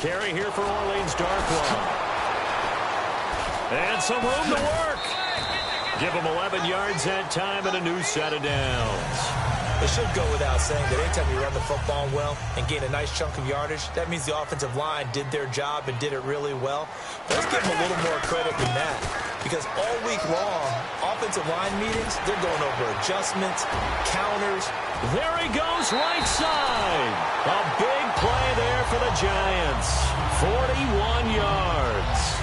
carry here for Orleans Darkwa. And some room to work. Give him 11 yards that time and a new set of downs. It should go without saying that anytime you run the football well and gain a nice chunk of yardage, that means the offensive line did their job and did it really well. But let's give them a little more credit than that, because all week long, offensive line meetings, they're going over adjustments, counters. There he goes, right side. A big play there for the Giants. 41 yards.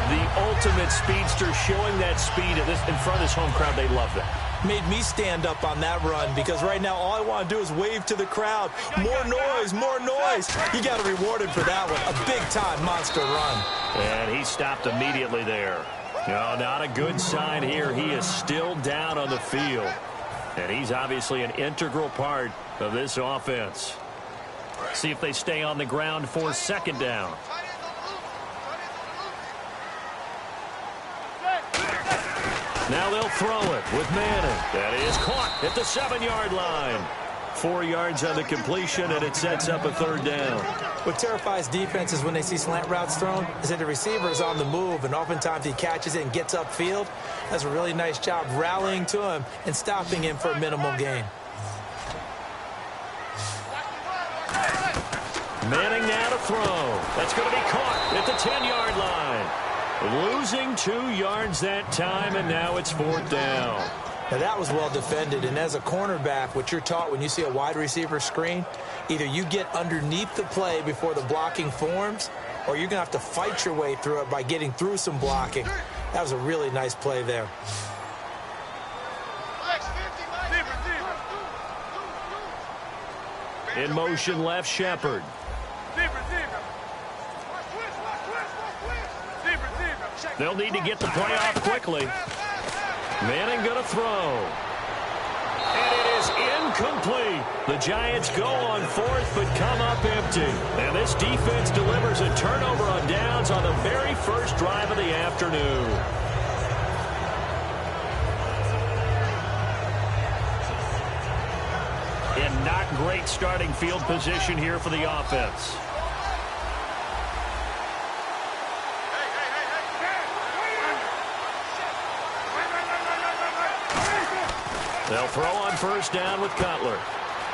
The ultimate speedster, showing that speed in front of this home crowd. They love that. Made me stand up on that run, because right now all I want to do is wave to the crowd. More noise, more noise. You got to reward him for that one. A big-time monster run. And he stopped immediately there. No, not a good sign here. He is still down on the field. And he's obviously an integral part of this offense. See if they stay on the ground for second down. Now they'll throw it with Manning. That is caught at the 7-yard line. 4 yards on the completion, and it sets up a third down. What terrifies defenses when they see slant routes thrown is that the receiver is on the move, and oftentimes he catches it and gets upfield. That's a really nice job rallying to him and stopping him for a minimal gain. Manning now to throw. That's going to be caught at the 10-yard line. Losing 2 yards that time, and now it's fourth down. Now that was well defended, and as a cornerback, what you're taught when you see a wide receiver screen, either you get underneath the play before the blocking forms, or you're going to have to fight your way through it by getting through some blocking. That was a really nice play there. In motion left, Shepard. They'll need to get the play off quickly. Manning going to throw. And it is incomplete. The Giants go on fourth but come up empty. And this defense delivers a turnover on downs on the very first drive of the afternoon. In not great starting field position here for the offense. They'll throw on first down with Cutler.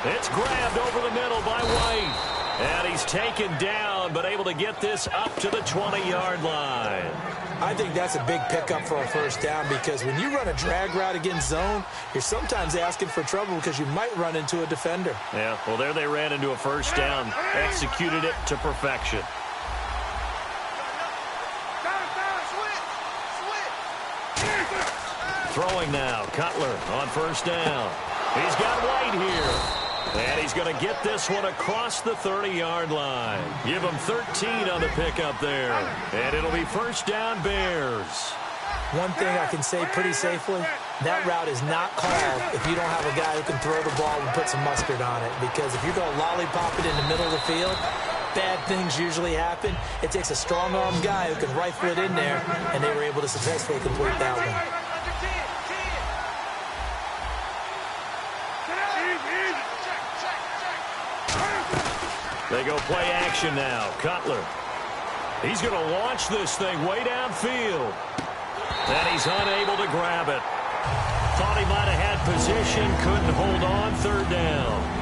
It's grabbed over the middle by White. And he's taken down, but able to get this up to the 20-yard line. I think that's a big pickup for a first down, because when you run a drag route against zone, you're sometimes asking for trouble because you might run into a defender. Yeah, well, there they ran into a first down, executed it to perfection. Throwing now, Cutler on first down. He's got White here. And he's going to get this one across the 30-yard line. Give him 13 on the pickup there. And it'll be first down, Bears. One thing I can say pretty safely, that route is not called if you don't have a guy who can throw the ball and put some mustard on it. Because if you're going to lollipop it in the middle of the field, bad things usually happen. It takes a strong-arm guy who can rifle it in there, and they were able to successfully complete that one. They go play action now. Cutler. He's going to launch this thing way downfield. And he's unable to grab it. Thought he might have had position. Couldn't hold on. Third down.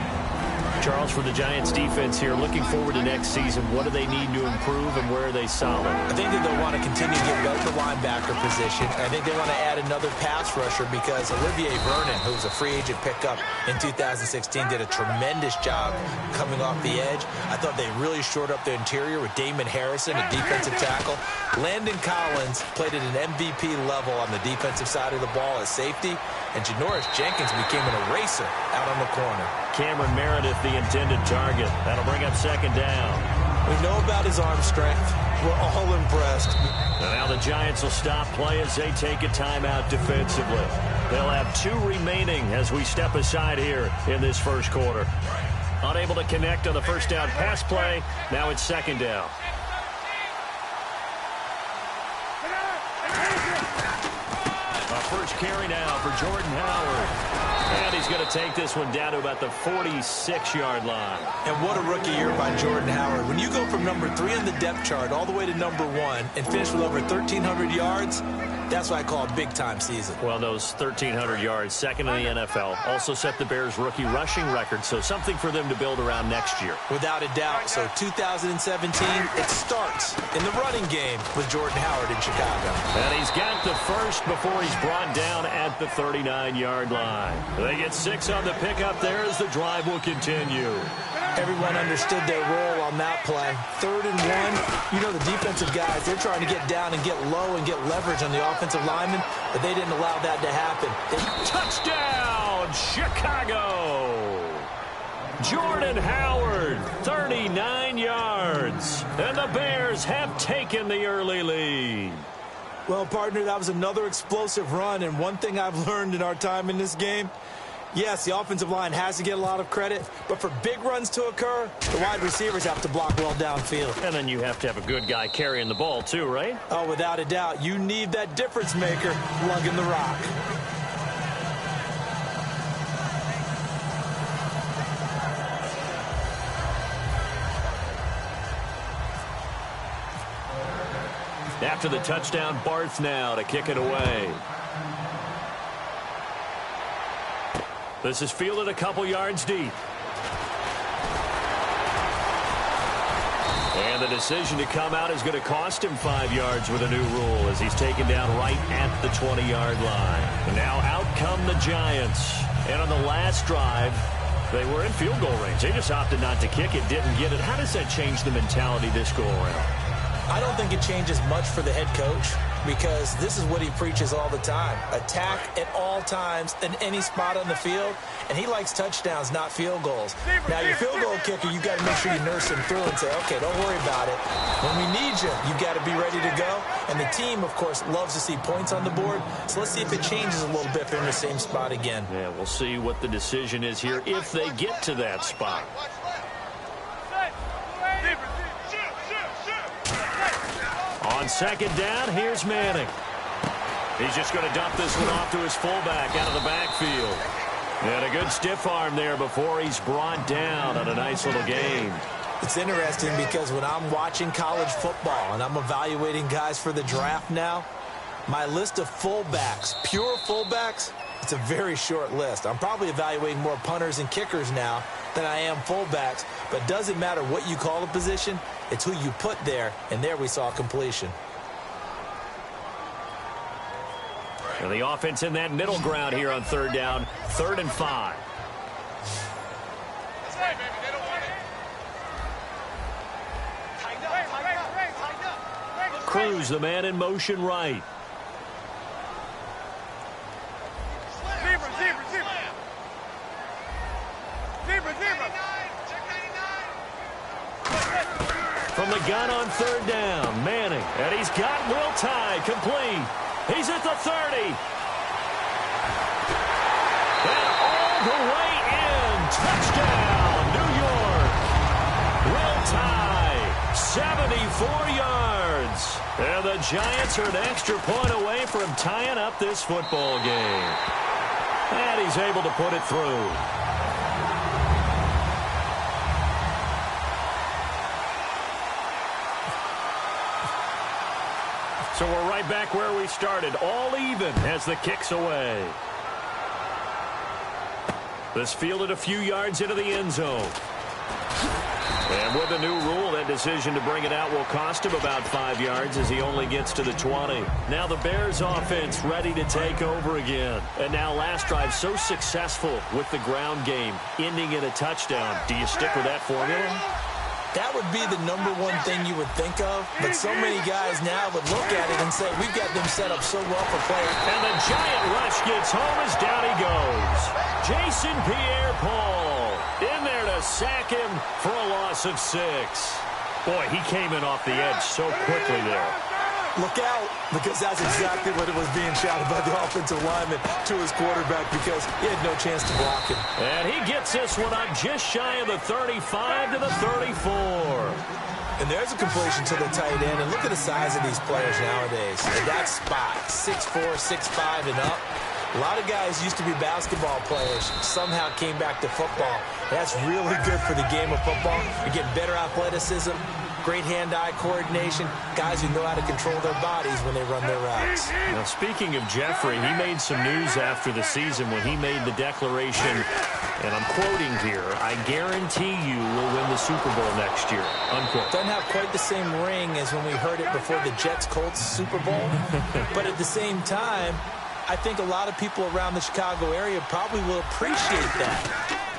Charles, for the Giants defense here, looking forward to next season, what do they need to improve and where are they solid? I think that they'll want to continue to get better at the linebacker position. I think they want to add another pass rusher, because Olivier Vernon, who was a free agent pickup in 2016, did a tremendous job coming off the edge. I thought they really shored up their interior with Damon Harrison, a defensive tackle. Landon Collins played at an MVP level on the defensive side of the ball as safety, and Janoris Jenkins became an eraser out on the corner. Cameron Meredith, the intended target. That'll bring up second down. We know about his arm strength. We're all impressed. And now the Giants will stop play as they take a timeout defensively. They'll have 2 remaining as we step aside here in this first quarter. Unable to connect on the first down pass play. Now it's second down. Our first carry now for Jordan Howard. And he's going to take this one down to about the 46-yard line. And what a rookie year by Jordan Howard. When you go from number 3 on the depth chart all the way to number 1 and finish with over 1,300 yards, that's what I call a big-time season. Well, those 1,300 yards, second in the NFL, also set the Bears' rookie rushing record, so something for them to build around next year. Without a doubt. So 2017, it starts in the running game with Jordan Howard in Chicago. And he's got the first before he's brought down at the 39-yard line. They get 6 on the pickup there as the drive will continue. Everyone understood their role on that play. 3rd and 1. You know, the defensive guys, they're trying to get down and get low and get leverage on the offensive linemen, but they didn't allow that to happen. Touchdown, Chicago! Jordan Howard, 39 yards. And the Bears have taken the early lead. Well, partner, that was another explosive run, and one thing I've learned in our time in this game, yes, the offensive line has to get a lot of credit, but for big runs to occur, the wide receivers have to block well downfield. And then you have to have a good guy carrying the ball too, right? Oh, without a doubt. You need that difference maker lugging the rock. After the touchdown, Barth now to kick it away. This is fielded a couple yards deep. And the decision to come out is going to cost him 5 yards with a new rule as he's taken down right at the 20-yard line. And now out come the Giants. And on the last drive, they were in field goal range. They just opted not to kick it, didn't get it. How does that change the mentality this go around? I don't think it changes much for the head coach because this is what he preaches all the time. Attack at all times in any spot on the field, and he likes touchdowns, not field goals. Now, your field goal kicker, you've got to make sure you nurse him through and say, okay, don't worry about it. When we need you, you've got to be ready to go. And the team, of course, loves to see points on the board. So let's see if it changes a little bit if they're in the same spot again. Yeah, we'll see what the decision is here if they get to that spot. On second down, here's Manning. He's just going to dump this one off to his fullback out of the backfield. And a good stiff arm there before he's brought down on a nice little gain. It's interesting because when I'm watching college football and I'm evaluating guys for the draft now, my list of fullbacks, pure fullbacks, it's a very short list. I'm probably evaluating more punters and kickers now than I am fullbacks, but it doesn't matter what you call the position, it's who you put there, and there we saw completion. And the offense in that middle ground here on 3rd down, 3rd and 5. That's right, baby. They don't want it. Cruz, the man in motion right. From the gun on 3rd down, Manning. And he's got Will Tye complete. He's at the 30. And all the way in. Touchdown, New York. Will Tye, 74 yards. And the Giants are an extra point away from tying up this football game. And he's able to put it through. So we're right back where we started, all even as the kick's away. This fielded a few yards into the end zone. And with a new rule, that decision to bring it out will cost him about 5 yards as he only gets to the 20. Now the Bears offense ready to take over again. And now last drive so successful with the ground game, ending in a touchdown. Do you stick with that formula? That would be the #1 thing you would think of, but so many guys now would look at it and say, we've got them set up so well for play. And the Giant rush gets home as down he goes. Jason Pierre-Paul in there to sack him for a loss of 6. Boy, he came in off the edge so quickly there. Look out, because that's exactly what it was being shouted by the offensive lineman to his quarterback because he had no chance to block him. And he gets this one up just shy of the 35 to the 34. And there's a completion to the tight end. And look at the size of these players nowadays. At that spot, 6'4", 6'5", and up. A lot of guys used to be basketball players, somehow came back to football. That's really good for the game of football. You're getting better athleticism, great hand-eye coordination, guys who know how to control their bodies when they run their routes. Now, speaking of Jeffrey, he made some news after the season when he made the declaration, and I'm quoting here, "I guarantee you will win the Super Bowl next year," unquote. Doesn't have quite the same ring as when we heard it before the Jets-Colts Super Bowl, but at the same time, I think a lot of people around the Chicago area probably will appreciate that.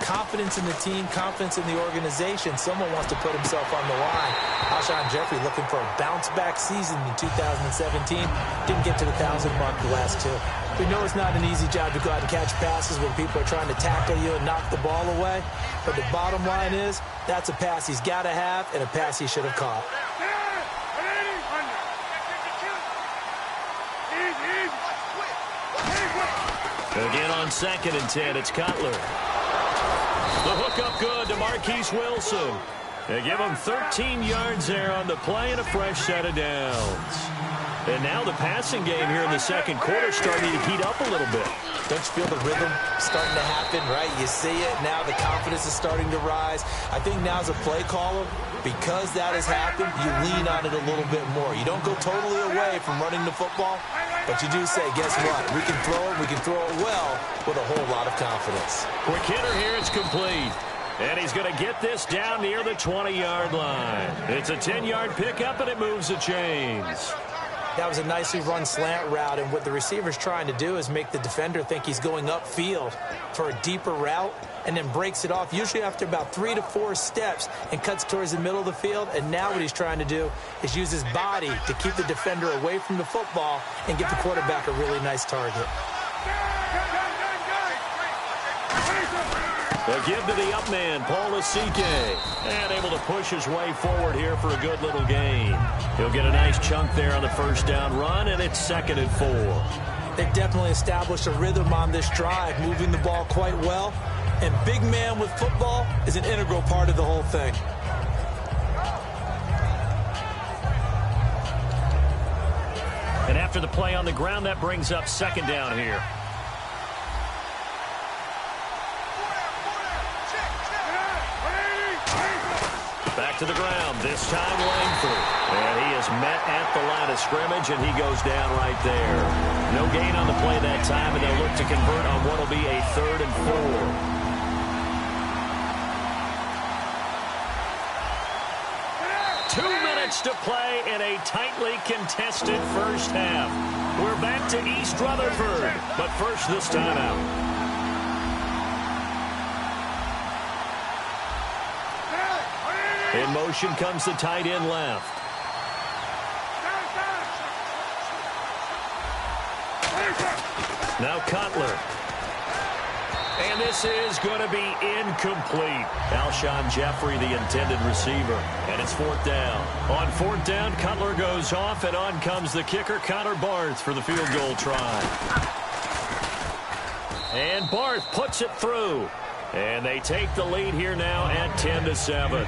Confidence in the team, confidence in the organization. Someone wants to put himself on the line. Alshon Jeffrey looking for a bounce-back season in 2017. Didn't get to the 1,000 mark the last two. We know it's not an easy job to go out and catch passes when people are trying to tackle you and knock the ball away. But the bottom line is, that's a pass he's got to have and a pass he should have caught. Again on 2nd and 10, it's Cutler. The hook up good to Marquise Wilson. They give him 13 yards there on the play and a fresh set of downs. And now the passing game here in the second quarter starting to heat up a little bit. Don't you feel the rhythm starting to happen, right? You see it. Now the confidence is starting to rise. I think now as a play caller, because that has happened, you lean on it a little bit more. You don't go totally away from running the football, but you do say, guess what? We can throw it well with a whole lot of confidence. Quick hitter here, it's complete. And he's going to get this down near the 20-yard line. It's a 10-yard pickup, and it moves the chains. That was a nicely run slant route, and what the receiver's trying to do is make the defender think he's going upfield for a deeper route and then breaks it off, usually after about 3 to 4 steps, and cuts towards the middle of the field. And now what he's trying to do is use his body to keep the defender away from the football and get the quarterback a really nice target. The give to the up man, Paul Asike, and able to push his way forward here for a good little gain. He'll get a nice chunk there on the first down run, and it's 2nd and 4. They've definitely established a rhythm on this drive, moving the ball quite well. And big man with football is an integral part of the whole thing. And after the play on the ground, that brings up 2nd down here. Back to the ground, this time Langford. And he is met at the line of scrimmage, and he goes down right there. No gain on the play that time, and they'll look to convert on what will be a 3rd and 4. 2 minutes to play in a tightly contested first half. We're back to East Rutherford, but first this timeout. In motion comes the tight end left. Now Cutler. And this is going to be incomplete. Alshon Jeffrey, the intended receiver. And it's 4th down. On 4th down, Cutler goes off, and on comes the kicker, Connor Barth, for the field goal try. And Barth puts it through. And they take the lead here now at 10-7.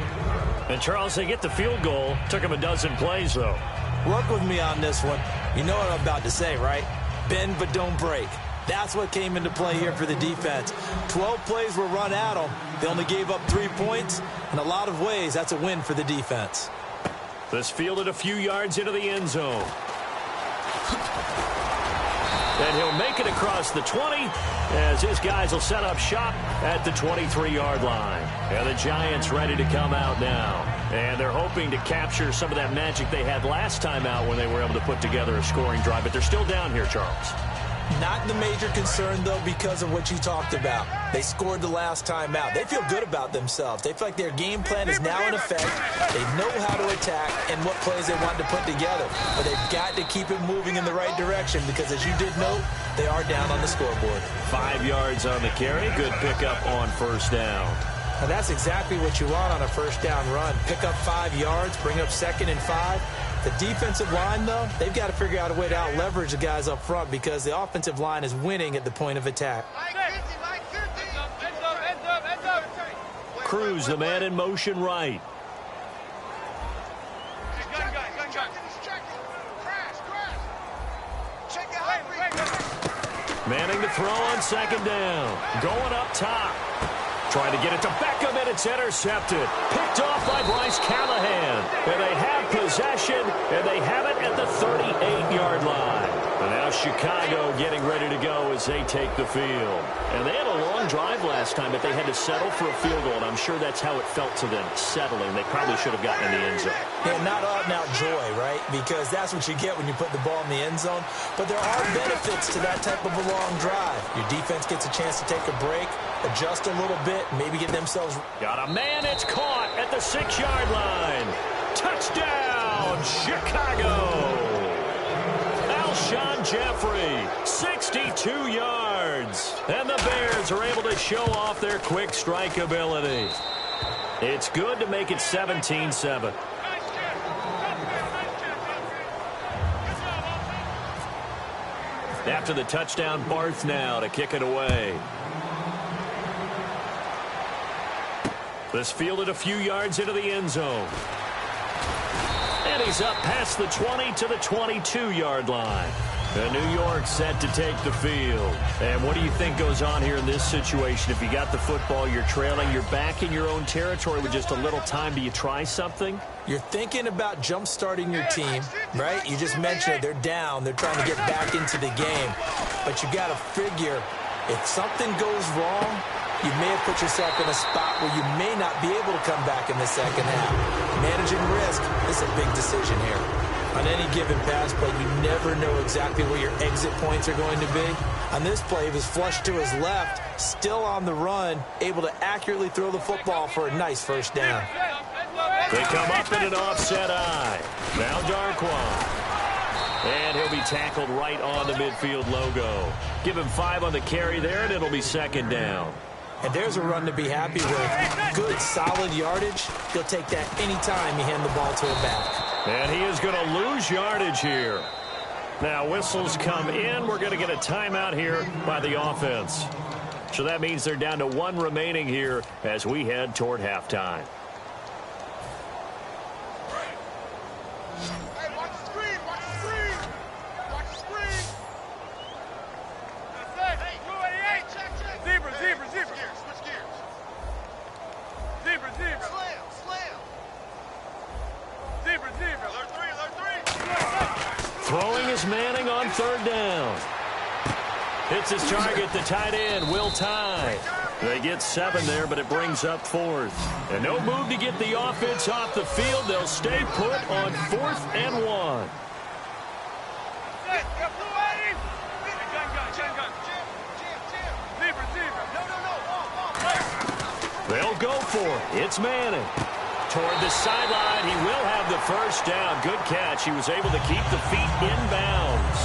And, Charles, they get the field goal. Took them a dozen plays, though. Work with me on this one. You know what I'm about to say, right? Bend but don't break. That's what came into play here for the defense. 12 plays were run at them. They only gave up 3 points. In a lot of ways, that's a win for the defense. This fielded a few yards into the end zone. And he'll make it across the 20 as his guys will set up shop at the 23-yard line. And the Giants ready to come out now. And they're hoping to capture some of that magic they had last time out when they were able to put together a scoring drive. But they're still down here, Charles. Not the major concern, though, because of what you talked about. They scored the last time out. They feel good about themselves. They feel like their game plan is now in effect. They know how to attack and what plays they want to put together. But they've got to keep it moving in the right direction because, as you did note, they are down on the scoreboard. 5 yards on the carry. Good pickup on first down. Now, that's exactly what you want on a first down run. Pick up 5 yards, bring up 2nd and 5. The defensive line, though, they've got to figure out a way to out-leverage the guys up front because the offensive line is winning at the point of attack. Cruz, the man in motion right. Manning to throw on second down. Going up top. Trying to get it to Beckham, and it's intercepted. Picked off by Bryce Callahan. And they have possession, and they have it at the 38-yard line. And now Chicago getting ready to go as they take the field. And they had a long drive last time, but they had to settle for a field goal, and I'm sure that's how it felt to them, settling. They probably should have gotten in the end zone. Yeah, not out-and-out joy, right? Because that's what you get when you put the ball in the end zone. But there are benefits to that type of a long drive. Your defense gets a chance to take a break, adjust a little bit, maybe get themselves... Got a man, it's caught at the 6-yard line. Touchdown, Chicago! Alshon Jeffrey, 62 yards. And the Bears are able to show off their quick strike ability. It's good to make it 17-7. After the touchdown, Barth now to kick it away. This fielded a few yards into the end zone. And he's up past the 20 to the 22-yard line. And New York set to take the field. And what do you think goes on here in this situation? If you got the football, you're trailing, you're back in your own territory with just a little time. Do you try something? You're thinking about jump-starting your team, right? You just mentioned it. They're down. They're trying to get back into the game. But you got to figure, if something goes wrong, you may have put yourself in a spot where you may not be able to come back in the second half. Managing risk is a big decision here. On any given pass play, you never know exactly where your exit points are going to be. On this play, he was flushed to his left, still on the run, able to accurately throw the football for a nice first down. They come up in an offset eye. Now Darquan. And he'll be tackled right on the midfield logo. Give him 5 on the carry there, and it'll be second down. And there's a run to be happy with. Good, solid yardage. He'll take that any time you hand the ball to a back. And he is going to lose yardage here. Now whistles come in. We're going to get a timeout here by the offense. So that means they're down to 1 remaining here as we head toward halftime. Throwing is Manning on third down. Hits his target, the tight end, Will Tye. They get 7 there, but it brings up 4th. And no move to get the offense off the field. They'll stay put on 4th and 1. They'll go for it. It's Manning. Toward the sideline, he will have the first down. Good catch. He was able to keep the feet in bounds.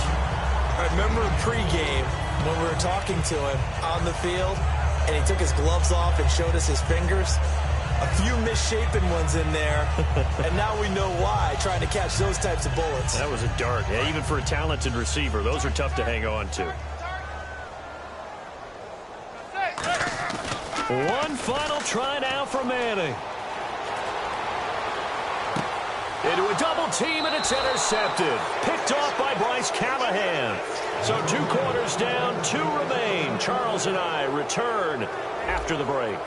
I remember pregame when we were talking to him on the field, and he took his gloves off and showed us his fingers. A few misshapen ones in there, and now we know why, trying to catch those types of bullets. That was a dart. Yeah, even for a talented receiver, those are tough to hang on to. One final try now for Manning. Into a double team, and it's intercepted. Picked off by Bryce Callahan. So 2 quarters down, 2 remain. Charles and I return after the break.